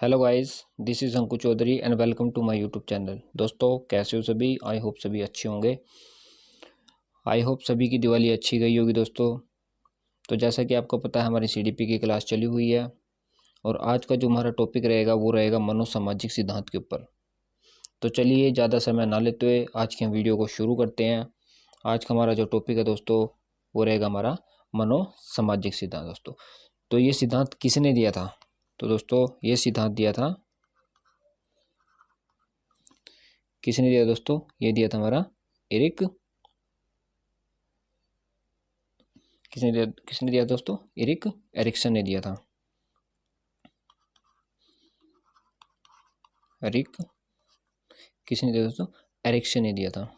Hello guys, this is Anku Chaudhary and welcome to my YouTube channel. दोस्तों कैसे हो सभी? आई होप सभी अच्छे होंगे। आई होप सभी की दिवाली अच्छी गई होगी दोस्तों। तो जैसा कि आपको पता है हमारी सीडीपी की क्लास चली हुई है और आज का जो हमारा टॉपिक रहेगा वो रहेगा मनोसामाजिक सिद्धांत के ऊपर। तो चलिए ज़्यादा समय ना लेते हुए आज के हम वीडियो को शुरू करते हैं। आज का हमारा जो टॉपिक है दोस्तों वो रहेगा हमारा मनोसामाजिक सिद्धांत। दोस्तों तो ये सिद्धांत किसने दिया था? तो दोस्तों ये सिद्धांत दिया था, किसने दिया दोस्तों? ये दिया था हमारा एरिक, किसने दिया दोस्तों? एरिक एरिक्सन ने दिया था। एरिक किसने दिया दोस्तों? एरिक्सन ने दिया था।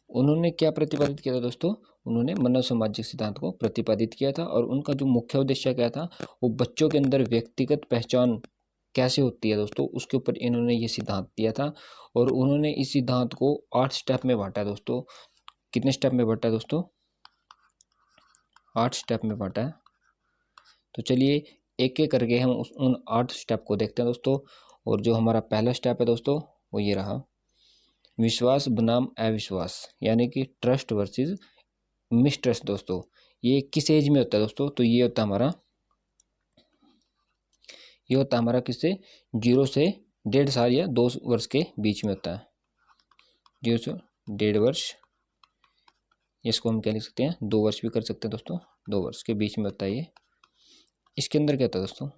उन्होंने क्या प्रतिपादित किया था दोस्तों? उन्होंने मनोसामाजिक सिद्धांत को प्रतिपादित किया था और उनका जो मुख्य उद्देश्य क्या था, वो बच्चों के अंदर व्यक्तिगत पहचान कैसे होती है दोस्तों, उसके ऊपर इन्होंने ये सिद्धांत दिया था। और उन्होंने इस सिद्धांत को 8 स्टेप में बांटा है दोस्तों। कितने स्टेप में बांटा है दोस्तों? 8 स्टेप में बांटा है। तो चलिए एक एक करके हम उन 8 स्टेप को देखते हैं दोस्तों। और जो हमारा पहला स्टेप है दोस्तों वो ये रहा, विश्वास बनाम अविश्वास, यानी कि ट्रस्ट वर्सेस मिसट्रस्ट। दोस्तों ये किस एज में होता है दोस्तों? तो ये होता है हमारा किससे? 0 से 1.5 साल या 2 वर्ष के बीच में होता है। 0 से 1.5 वर्ष, इसको हम क्या लिख सकते हैं? 2 वर्ष भी कर सकते हैं दोस्तों। 2 वर्ष के बीच में होता है ये। इसके अंदर क्या होता है दोस्तों?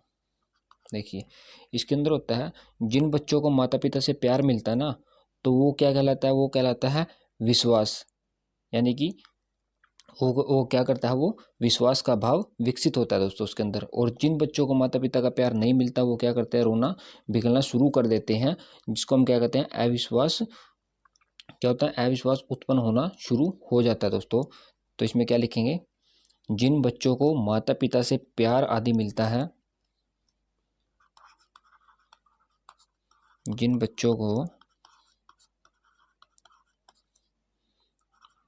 देखिए इसके अंदर होता है, जिन बच्चों को माता पिता से प्यार मिलता है ना, तो वो क्या कहलाता है? वो कहलाता है विश्वास। यानी कि वो क्या करता है? वो विश्वास का भाव विकसित होता है दोस्तों उसके अंदर। और जिन बच्चों को माता पिता का प्यार नहीं मिलता वो क्या करते हैं? रोना बिगड़ना शुरू कर देते हैं, जिसको हम क्या कहते हैं? अविश्वास। क्या होता है? अविश्वास उत्पन्न होना शुरू हो जाता है दोस्तों। तो इसमें क्या लिखेंगे? जिन बच्चों को माता पिता से प्यार आदि मिलता है, जिन बच्चों को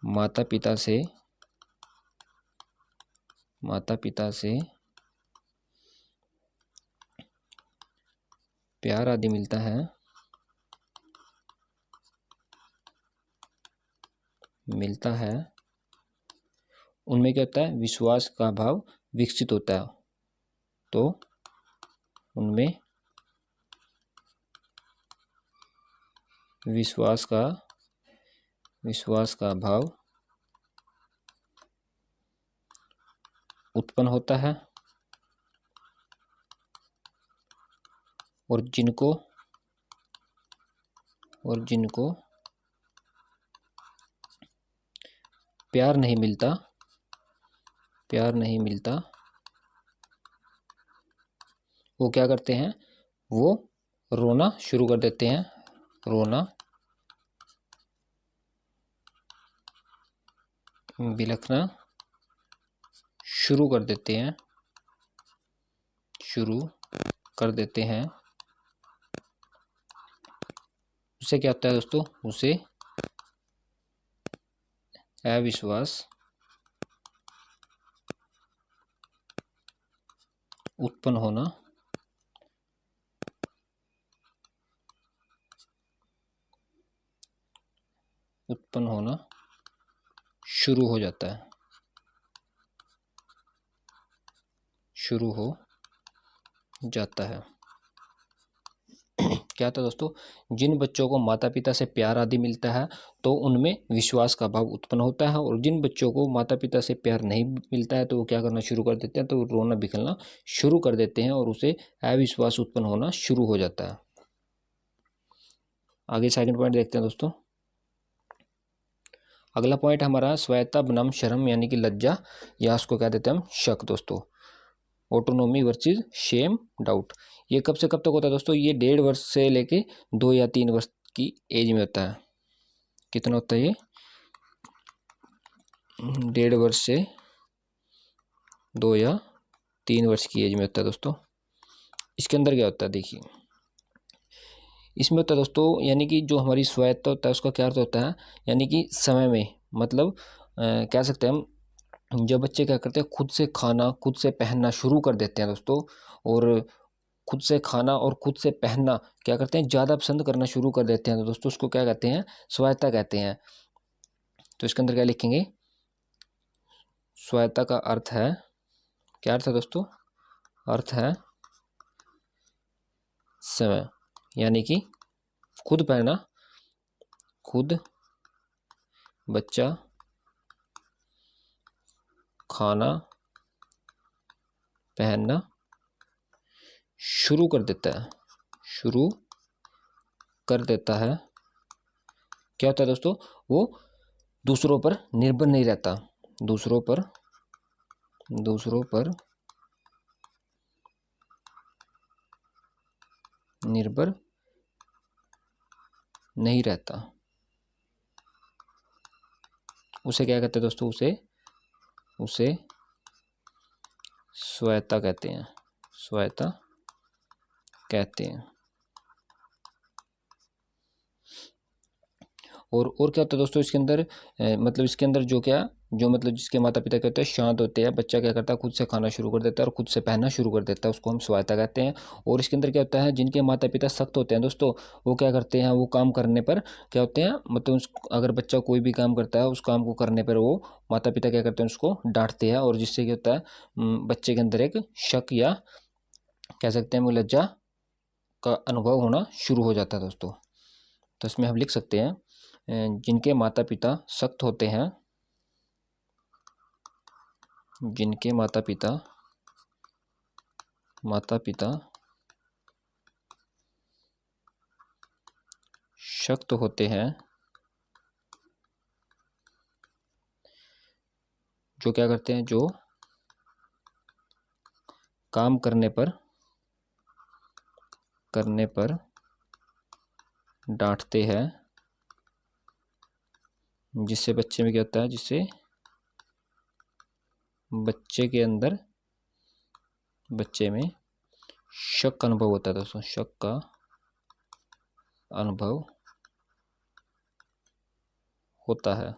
माता पिता से प्यार आदि मिलता है उनमें क्या होता है? विश्वास का भाव विकसित होता है। तो उनमें विश्वास का भाव उत्पन्न होता है। और जिनको प्यार नहीं मिलता वो क्या करते हैं? वो रोना शुरू कर देते हैं। रोना बिलखना शुरू कर देते हैं। उससे क्या होता है दोस्तों? उसे अविश्वास उत्पन्न होना शुरू हो जाता है। क्या था दोस्तों? जिन बच्चों को माता पिता से प्यार आदि मिलता है तो उनमें विश्वास का भाव उत्पन्न होता है। और जिन बच्चों को माता पिता से प्यार नहीं मिलता है तो वो क्या करना शुरू कर देते हैं? तो रोना बिखरना शुरू कर देते हैं और उसे अविश्वास उत्पन्न होना शुरू हो जाता है। आगे सेकंड पॉइंट देखते हैं दोस्तों। अगला पॉइंट हमारा स्वायत्ता बनाम शर्म, यानी कि लज्जा, या उसको क्या देते हैं हम? शक। दोस्तों ऑटोनोमी वर्सेस शेम डाउट। ये कब से कब तक होता है दोस्तों? ये 1.5 वर्ष से लेके 2 या 3 वर्ष की एज में होता है। कितना होता है ये? 1.5 वर्ष से 2 या 3 वर्ष की एज में होता है दोस्तों। इसके अंदर क्या होता है? देखिए इसमें होता है दोस्तों, यानी कि जो हमारी स्वायत्ता होता है उसका क्या अर्थ होता है? यानी कि समय में, मतलब कह सकते हैं हम जब बच्चे क्या करते हैं, खुद से खाना खुद से पहनना शुरू कर देते हैं दोस्तों, और खुद से खाना और खुद से पहनना क्या करते हैं, ज़्यादा पसंद करना शुरू कर देते हैं, तो दोस्तों उसको क्या कहते हैं, स्वायत्ता कहते हैं। तो इसके अंदर क्या लिखेंगे, स्वायत्ता का अर्थ है, क्या अर्थ है दोस्तों, अर्थ है समय, यानी कि खुद पहनना, खुद बच्चा खाना पहनना शुरू कर देता है, शुरू कर देता है। क्या होता है दोस्तों, वो दूसरों पर निर्भर नहीं रहता, दूसरों पर निर्भर नहीं रहता। उसे क्या कहते हैं दोस्तों, उसे स्वायत्ता कहते हैं, स्वायत्ता कहते हैं। और क्या होता है दोस्तों इसके अंदर, मतलब इसके अंदर जो मतलब जिसके माता पिता क्या होते हैं, शांत होते हैं, बच्चा क्या करता है, खुद से खाना शुरू कर देता है और खुद से पहनना शुरू कर देता है, उसको हम स्वायत्ता कहते हैं। और इसके अंदर क्या होता है, जिनके माता पिता सख्त होते हैं दोस्तों, वो क्या करते हैं, वो काम करने पर क्या होते हैं, मतलब अगर बच्चा कोई भी काम करता है, उस काम को करने पर वो माता पिता क्या करते हैं, उसको डांटते हैं, और जिससे क्या होता है, बच्चे के अंदर एक शक या कह सकते हैं वो लज्जा का अनुभव होना शुरू हो जाता है दोस्तों। तो इसमें हम लिख सकते हैं, जिनके माता पिता सख्त होते हैं, जिनके माता पिता सख्त होते हैं, जो क्या करते हैं, जो काम करने पर डांटते हैं, जिससे बच्चे में क्या होता है, जिससे बच्चे में शक का अनुभव होता है दोस्तों, शक का अनुभव होता है।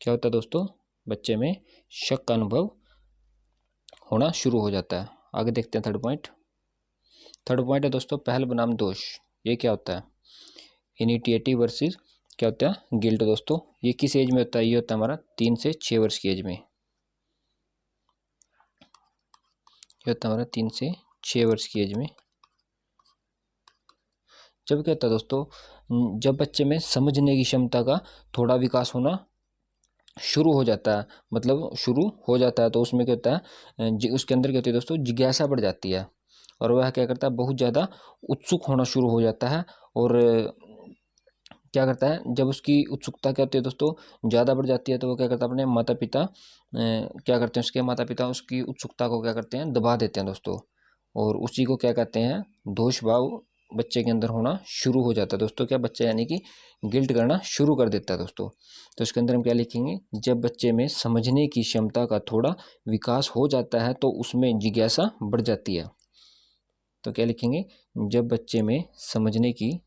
क्या होता है दोस्तों, बच्चे में शक का अनुभव होना शुरू हो जाता है। आगे देखते हैं थर्ड पॉइंट है दोस्तों, पहल बनाम दोष। ये क्या होता है, इनिशिएटिव वर्सेस क्या होता है, गिल्ट। दोस्तों ये किस एज में होता है, ये होता है हमारा 3 से 6 वर्ष की एज में, ये होता है हमारा 3 से 6 वर्ष की एज में। जब क्या होता है दोस्तों, जब बच्चे में समझने की क्षमता का थोड़ा विकास होना शुरू हो जाता है, मतलब शुरू हो जाता है, तो उसमें क्या होता है, उसके अंदर क्या होती है दोस्तों, जिज्ञासा बढ़ जाती है, और वह क्या करता है, बहुत ज़्यादा उत्सुक होना शुरू हो जाता है। और क्या करता है, जब उसकी उत्सुकता क्या होती है दोस्तों, ज़्यादा बढ़ जाती है, तो वो क्या करता है, अपने माता पिता क्या करते हैं, उसके माता पिता उसकी उत्सुकता को क्या करते हैं, दबा देते हैं दोस्तों, और उसी को क्या कहते हैं, दोष भाव बच्चे के अंदर होना शुरू हो जाता है दोस्तों। क्या बच्चा यानी कि गिल्ट करना शुरू कर देता है दोस्तों। तो इसके अंदर हम क्या लिखेंगे, जब बच्चे में समझने की क्षमता का थोड़ा विकास हो जाता है, तो उसमें जिज्ञासा बढ़ जाती है। तो क्या लिखेंगे, जब बच्चे में समझने की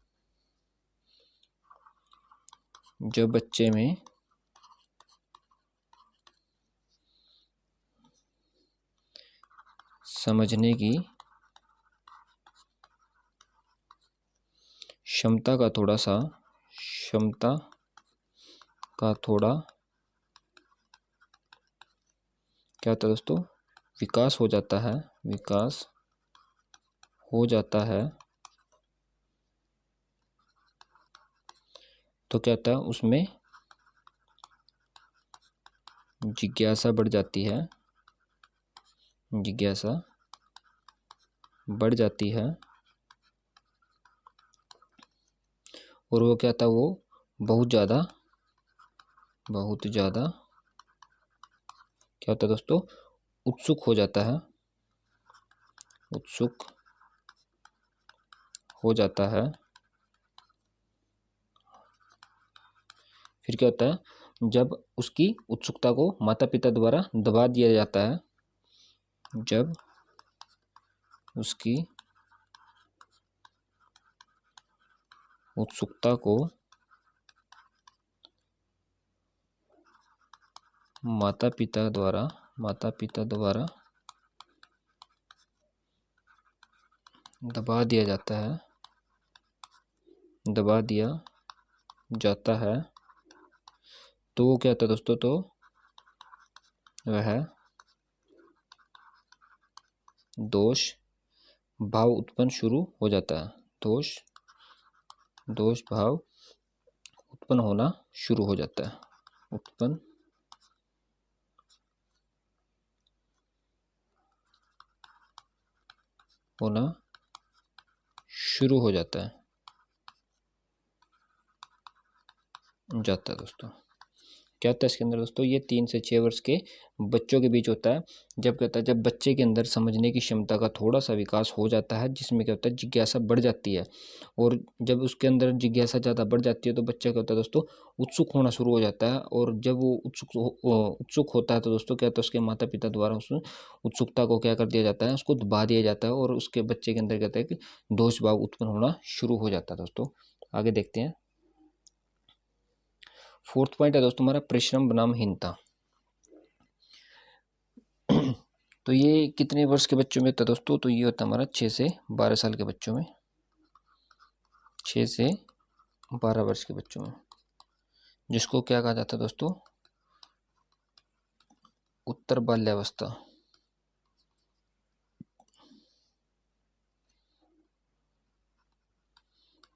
जब बच्चे में समझने की क्षमता का थोड़ा क्या होता है दोस्तों, विकास हो जाता है, तो क्या होता है, उसमें जिज्ञासा बढ़ जाती है, और वो क्या था, वो बहुत ज़्यादा क्या होता है दोस्तों, उत्सुक हो जाता है, फिर क्या होता है, जब उसकी उत्सुकता को माता पिता द्वारा दबा दिया जाता है, जब उसकी उत्सुकता को माता पिता द्वारा दबा दिया जाता है, तो वो क्या होता है दोस्तों, तो वह दोष भाव उत्पन्न शुरू हो जाता है, दोष भाव उत्पन्न होना शुरू हो जाता है, उत्पन्न होना शुरू हो जाता है दोस्तों। क्या होता है इसके अंदर दोस्तों, ये 3 से 6 वर्ष के बच्चों के बीच होता है। जब क्या होता है, जब बच्चे के अंदर समझने की क्षमता का थोड़ा सा विकास हो जाता है, जिसमें क्या होता है, जिज्ञासा बढ़ जाती है। और जब उसके अंदर जिज्ञासा ज़्यादा बढ़ जाती है तो बच्चा क्या होता है दोस्तों, उत्सुक होना शुरू हो जाता है। और जब वो उत्सुक होता है तो दोस्तों क्या होता है, उसके माता पिता द्वारा उस उत्सुकता को क्या कर दिया जाता है, उसको दबा दिया जाता है, और उसके बच्चे के अंदर क्या होता है कि दोष भाव उत्पन्न होना शुरू हो जाता है दोस्तों। आगे देखते हैं। 4th पॉइंट है दोस्तों हमारा, परिश्रम बनाम हीनता। तो ये कितने वर्ष के बच्चों में होता है दोस्तों, तो ये होता है हमारा 6 से 12 साल के बच्चों में, 6 से 12 वर्ष के बच्चों में, जिसको क्या कहा जाता है दोस्तों, उत्तर बाल्यावस्था।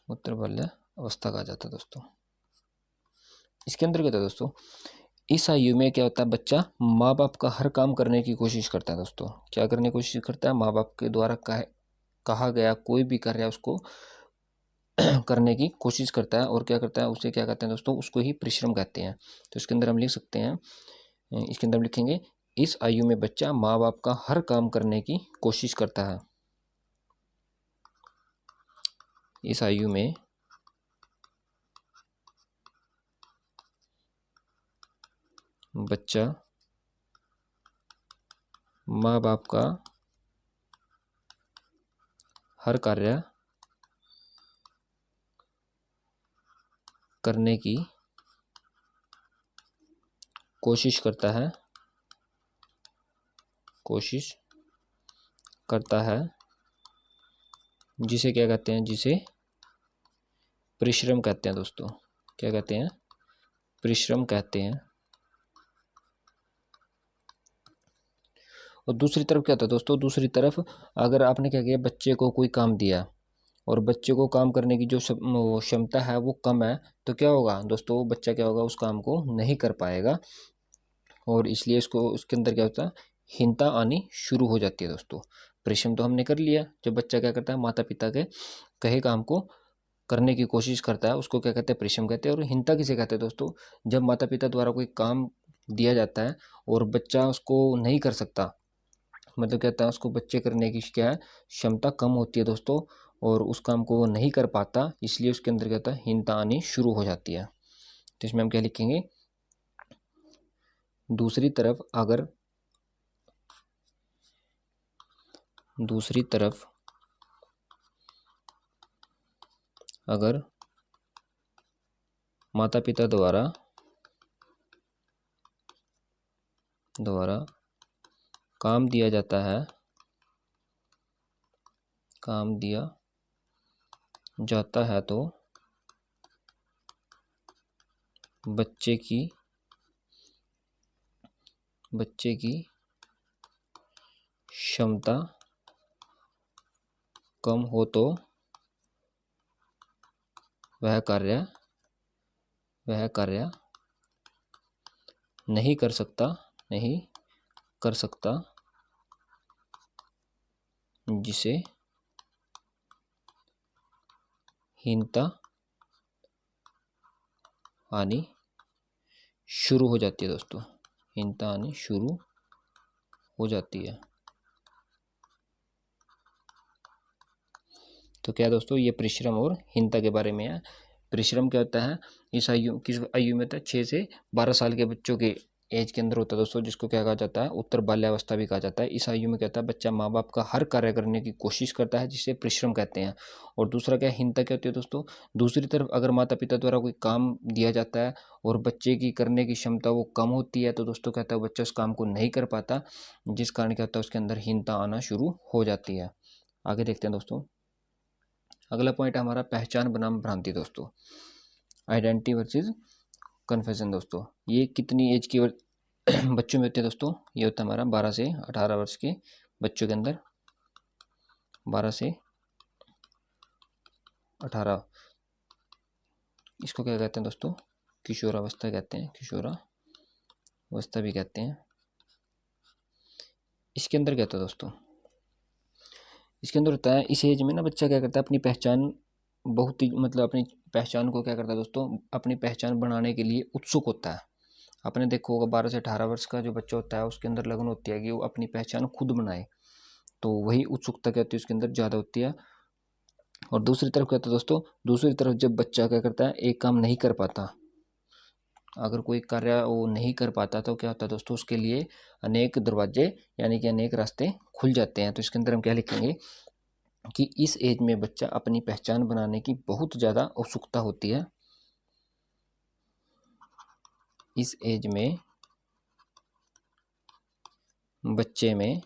उत्तर बाल्यावस्था कहा जाता है दोस्तों। इसके अंदर क्या होता है दोस्तों, इस आयु में क्या होता है, बच्चा माँ बाप का हर काम करने की कोशिश करता है दोस्तों। क्या करने की कोशिश करता है, माँ बाप के द्वारा कहा गया कोई भी कार्य उसको करने की कोशिश करता है। और क्या करता है, उसे क्या कहते हैं दोस्तों, उसको ही परिश्रम कहते हैं। तो इसके अंदर हम लिख सकते हैं, इसके अंदर हम लिखेंगे, इस आयु में बच्चा माँ बाप का हर काम करने की कोशिश करता है। इस आयु में बच्चा माँ बाप का हर कार्य करने की कोशिश करता है, जिसे क्या कहते हैं, जिसे परिश्रम कहते हैं दोस्तों। क्या कहते हैं, परिश्रम कहते हैं। और दूसरी तरफ क्या होता है दोस्तों, दूसरी तरफ अगर आपने क्या किया, बच्चे को कोई काम दिया और बच्चे को काम करने की जो क्षमता है वो कम है, तो क्या होगा दोस्तों, बच्चा क्या होगा, उस काम को नहीं कर पाएगा। और इसलिए इसको उसके अंदर क्या होता है, हीनता आनी शुरू हो जाती है दोस्तों। परिश्रम तो हमने कर लिया, जब बच्चा क्या करता है, माता पिता के कहे काम को करने की कोशिश करता है, उसको क्या कहते हैं, परिश्रम कहते हैं। और हीनता किसे कहते हैं दोस्तों, जब माता पिता द्वारा कोई काम दिया जाता है और बच्चा उसको नहीं कर सकता, मतलब कहता है उसको बच्चे करने की क्या है, क्षमता कम होती है दोस्तों, और उस काम को वो नहीं कर पाता, इसलिए उसके अंदर क्या होता है, हीनता आनी शुरू हो जाती है। तो इसमें हम क्या लिखेंगे, दूसरी तरफ अगर माता पिता द्वारा काम दिया जाता है, तो बच्चे की क्षमता कम हो तो वह कार्य नहीं कर सकता, जिसे हीनता आनी शुरू हो जाती है दोस्तों। हीनता आनी शुरू हो जाती है। तो क्या दोस्तों, ये परिश्रम और हीनता के बारे में है। परिश्रम क्या होता है, किस आयु में होता है, 6 से 12 साल के बच्चों के एज के अंदर होता है दोस्तों, जिसको क्या कहा जाता है, उत्तर बाल्यावस्था भी कहा जाता है। इस आयु में कहता है बच्चा माँ बाप का हर कार्य करने की कोशिश करता है, जिसे परिश्रम कहते हैं। और दूसरा क्या, हीनता क्या होती है दोस्तों, दूसरी तरफ अगर माता पिता द्वारा कोई काम दिया जाता है और बच्चे की करने की क्षमता वो कम होती है, तो दोस्तों कहता है बच्चा उस काम को नहीं कर पाता, जिस कारण क्या होता है उसके अंदर हीनता आना शुरू हो जाती है। आगे देखते हैं दोस्तों। अगला पॉइंट है हमारा पहचान बनाम भ्रांति दोस्तों, आइडेंटिटी वर्सेस कन्फ्यूजन दोस्तों। ये कितनी एज की बच्चों में होते हैं दोस्तों, ये होता है हमारा 12 से 18 वर्ष के बच्चों के अंदर, 12 से 18, इसको क्या कहते हैं दोस्तों, किशोरावस्था कहते हैं, किशोरावस्था भी कहते हैं। इसके अंदर क्या होता है दोस्तों, इसके अंदर होता है इस एज में ना बच्चा क्या करता है, अपनी पहचान बहुत ही मतलब अपनी पहचान को क्या करता है दोस्तों, अपनी पहचान बनाने के लिए उत्सुक होता है। आपने देखा होगा 12 से 18 वर्ष का जो बच्चा होता है उसके अंदर लगन होती है कि वो अपनी पहचान खुद बनाए, तो वही उत्सुकता क्या होती है उसके अंदर ज़्यादा होती है। और दूसरी तरफ क्या होता है दोस्तों, दूसरी तरफ जब बच्चा क्या करता है, एक काम नहीं कर पाता, अगर कोई कार्य वो नहीं कर पाता तो क्या होता है दोस्तों, उसके लिए अनेक दरवाजे यानी कि अनेक रास्ते खुल जाते हैं। तो इसके अंदर हम क्या लिखेंगे कि इस एज में बच्चा अपनी पहचान बनाने की बहुत ज़्यादा उत्सुकता होती है। इस एज में बच्चे में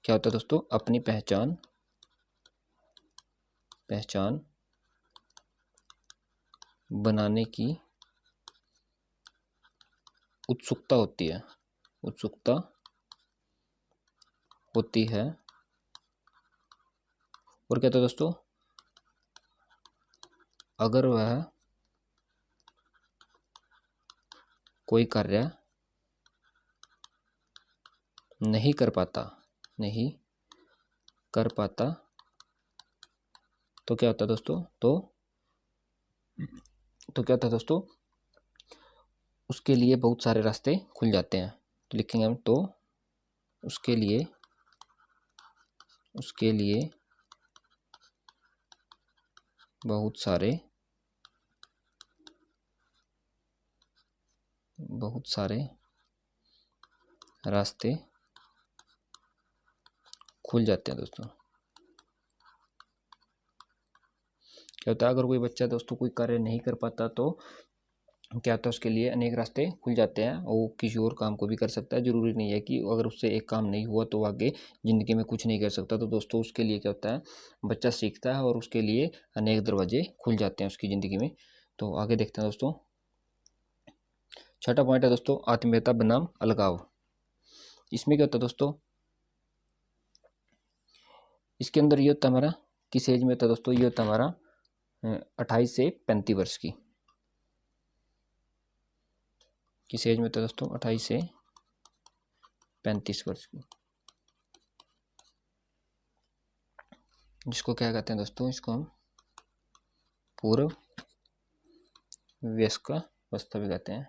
क्या होता है दोस्तों, अपनी पहचान बनाने की उत्सुकता होती है, उत्सुकता होती है। और क्या होता है दोस्तों, अगर वह कोई कार्य नहीं कर पाता तो क्या होता है दोस्तों, तो क्या होता है दोस्तों, उसके लिए बहुत सारे रास्ते खुल जाते हैं। तो लिखेंगे हम, तो उसके लिए बहुत सारे रास्ते खुल जाते हैं दोस्तों। क्या होता है, अगर कोई बच्चा दोस्तों कोई कार्य नहीं कर पाता तो क्या होता है, उसके लिए अनेक रास्ते खुल जाते हैं, वो किसी और काम को भी कर सकता है। जरूरी नहीं है कि अगर उससे एक काम नहीं हुआ तो आगे ज़िंदगी में कुछ नहीं कर सकता। तो दोस्तों उसके लिए क्या होता है, बच्चा सीखता है और उसके लिए अनेक दरवाजे खुल जाते हैं उसकी ज़िंदगी में। तो आगे देखते हैं दोस्तों। छठा पॉइंट है दोस्तों, आत्मीयता बनाम अलगाव। इसमें क्या होता है दोस्तों, इसके अंदर ये होता है हमारा, किस एज में होता है दोस्तों, ये होता है हमारा 28 से 35 वर्ष की। किस एज में होता है दोस्तों, 28 से 35 वर्ष की, जिसको क्या कहते हैं दोस्तों, इसको हम पूर्व वयस्क अवस्था भी कहते हैं,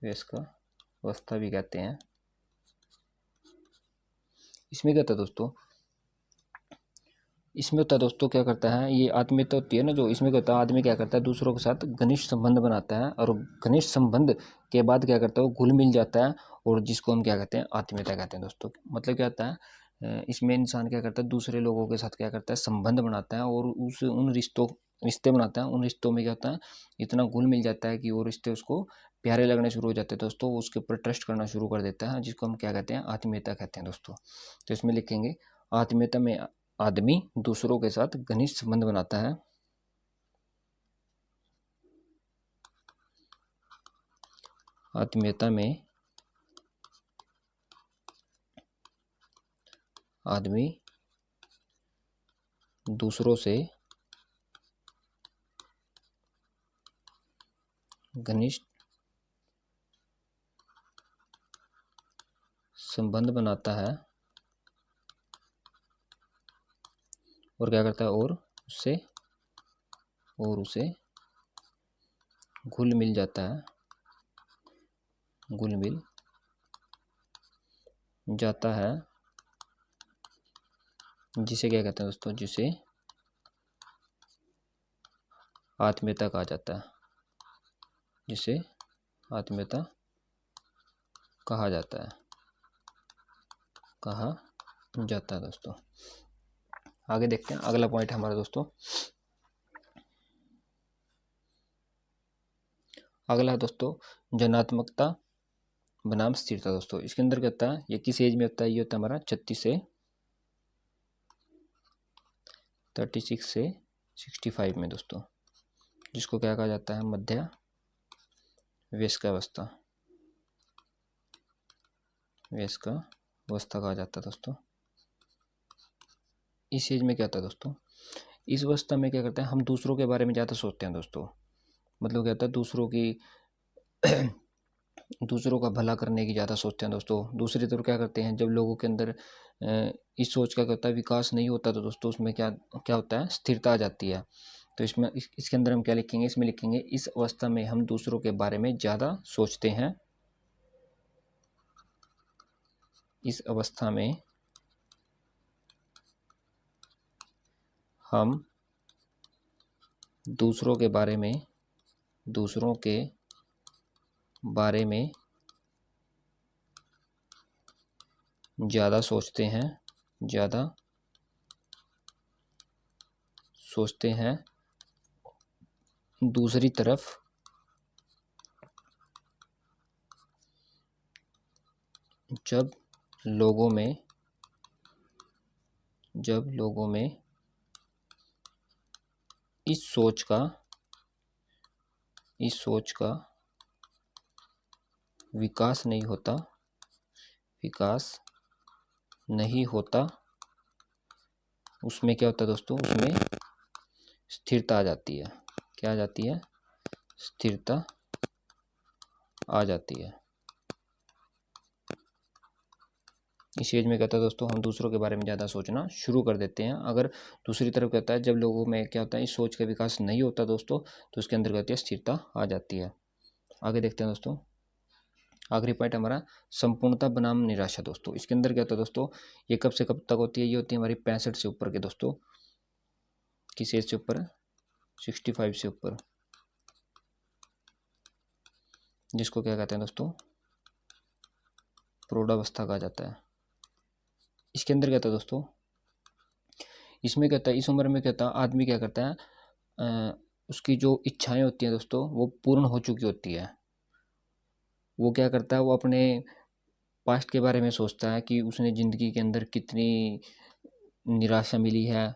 वयस्क अवस्था भी कहते हैं। इसमें क्या होता है दोस्तों, इसमें होता है दोस्तों, क्या करता है, ये आत्मीयता होती है ना जो, इसमें क्या होता है, आदमी क्या करता है, दूसरों के साथ घनिष्ठ संबंध बनाता है, और घनिष्ठ संबंध के बाद क्या करता है, वो घुल मिल जाता है, और जिसको हम क्या कहते हैं, आत्मीयता कहते हैं दोस्तों। मतलब क्या होता है, इसमें इंसान क्या करता है, दूसरे लोगों के साथ क्या करता है, संबंध बनाता है, और उस उन रिश्ते बनाता है। उन रिश्तों में क्या होता है, इतना घुल मिल जाता है कि वो रिश्ते उसको प्यारे लगने शुरू हो जाते हैं दोस्तों, वो उसके ऊपर ट्रस्ट करना शुरू कर देता है, जिसको हम क्या कहते हैं, आत्मीयता कहते हैं दोस्तों। तो इसमें लिखेंगे, आत्मीयता में आदमी दूसरों के साथ घनिष्ठ संबंध बनाता है, आत्मीयता में आदमी दूसरों से घनिष्ठ संबंध बनाता है, और क्या करता है, और उसे घुल मिल जाता है, घुल मिल जाता है, जिसे क्या कहते हैं दोस्तों, जिसे आत्मीयता कहा जाता है, जिसे आत्मीयता कहा जाता है दोस्तों। आगे देखते हैं, अगला पॉइंट हमारा दोस्तों, अगला है दोस्तों जनात्मकता बनाम स्थिरता। दोस्तों इसके अंदर क्या होता है, ये किस एज में होता है, ये होता है हमारा 36 से 65 में दोस्तों, जिसको क्या कहा जाता है, मध्य वयस्कावस्था कहा जाता है दोस्तों। इस एज में क्या होता है दोस्तों, इस अवस्था में क्या करते हैं हम, दूसरों के बारे में ज़्यादा सोचते हैं दोस्तों। मतलब क्या होता है, दूसरों का भला करने की ज़्यादा सोचते हैं दोस्तों। दूसरी तरफ क्या करते हैं, जब लोगों के अंदर इस सोच का क्या होता है, विकास नहीं होता, तो दोस्तों उसमें क्या क्या होता है, स्थिरता आ जाती है। तो इसमें इसके अंदर हम क्या लिखेंगे, इसमें लिखेंगे इस अवस्था में हम दूसरों के बारे में ज़्यादा सोचते हैं। इस अवस्था में हम दूसरों के बारे में ज़्यादा सोचते हैं। दूसरी तरफ जब लोगों में इस सोच का विकास नहीं होता, उसमें क्या होता है दोस्तों, उसमें स्थिरता आ जाती है। क्या आ जाती है, स्थिरता आ जाती है। इस एज में कहता है दोस्तों हम दूसरों के बारे में ज़्यादा सोचना शुरू कर देते हैं। अगर दूसरी तरफ कहता है जब लोगों में क्या होता है, इस सोच का विकास नहीं होता दोस्तों, तो उसके अंदर कहती है स्थिरता आ जाती है। आगे देखते हैं दोस्तों, आखिरी पॉइंट हमारा संपूर्णता बनाम निराशा। दोस्तों इसके अंदर क्या होता है दोस्तों, ये कब से कब तक होती है, ये होती है हमारी 65 से ऊपर के दोस्तों। किस एज से ऊपर, 65 से ऊपर, जिसको क्या कहते हैं दोस्तों, प्रौढ़ावस्था कहा जाता है। इसके अंदर क्या होता है दोस्तों, इसमें क्या होता है, इस उम्र में क्या होता है, आदमी क्या करता है, उसकी जो इच्छाएं होती हैं दोस्तों वो पूर्ण हो चुकी होती है। वो क्या करता है, वो अपने पास्ट के बारे में सोचता है कि उसने ज़िंदगी के अंदर कितनी निराशा मिली है,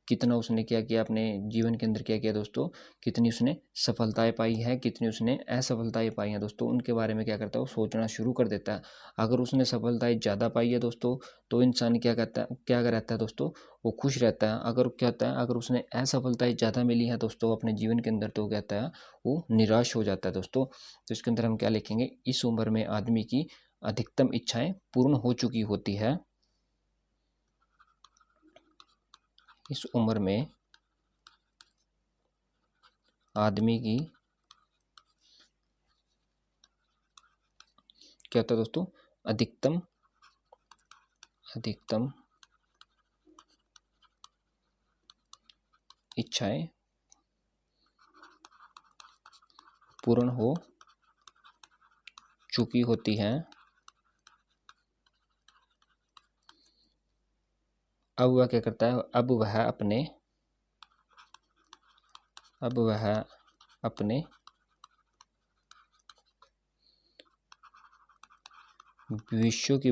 कितना उसने क्या किया अपने जीवन के अंदर, क्या किया दोस्तों, कितनी उसने सफलताएं पाई है, कितनी उसने असफलताएं पाई हैं दोस्तों, उनके बारे में क्या करता है, वो सोचना शुरू कर देता है। अगर उसने सफलताएं ज़्यादा पाई है दोस्तों, तो इंसान क्या कहता है, क्या रहता है दोस्तों, वो खुश रहता है। अगर क्या होता है, अगर उसने असफलताएं ज़्यादा मिली है दोस्तों अपने जीवन के अंदर, तो कहता है वो निराश हो जाता है दोस्तों। तो इसके अंदर हम क्या लिखेंगे, इस उम्र में आदमी की अधिकतम इच्छाएं पूर्ण हो चुकी होती है। इस उम्र में आदमी की क्या होता है दोस्तों, अधिकतम इच्छाएं पूर्ण हो चुकी होती हैं। अब वह क्या करता है, अब वह अपने भविष्यों की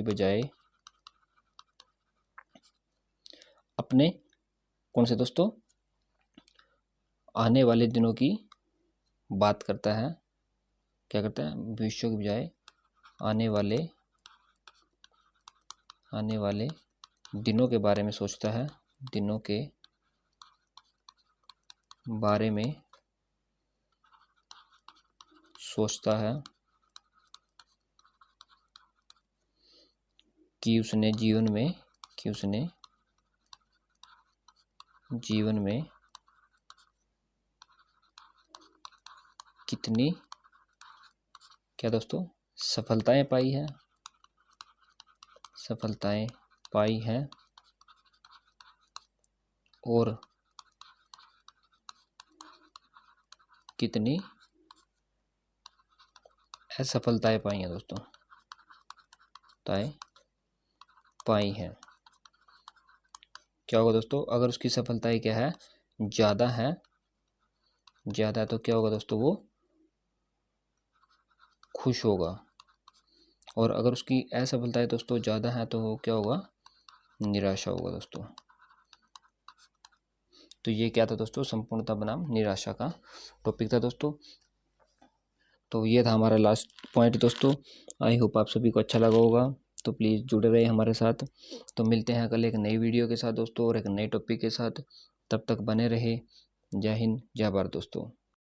बजाय अपने कौन से दोस्तों, आने वाले दिनों की बात करता है। क्या करता है, भविष्य की बजाय आने वाले दिनों के बारे में सोचता है, दिनों के बारे में सोचता है कि उसने जीवन में कितनी क्या दोस्तों सफलताएं पाई हैं और कितनी असफलताएं पाई हैं दोस्तों, ताएं पाई हैं। क्या होगा दोस्तों, अगर उसकी सफलताएं क्या है, ज़्यादा है, ज़्यादा है तो क्या होगा दोस्तों, वो खुश होगा। और अगर उसकी असफलताएं दोस्तों ज़्यादा है तो वो क्या होगा, निराशा होगा दोस्तों। तो ये क्या था दोस्तों, संपूर्णता बनाम निराशा का टॉपिक था दोस्तों। तो ये था हमारा लास्ट पॉइंट दोस्तों। आई होप आप सभी को अच्छा लगा होगा। तो प्लीज़ जुड़े रहे हमारे साथ। तो मिलते हैं कल एक नई वीडियो के साथ दोस्तों और एक नए टॉपिक के साथ। तब तक बने रहे। जय हिंद, जय भारत दोस्तों।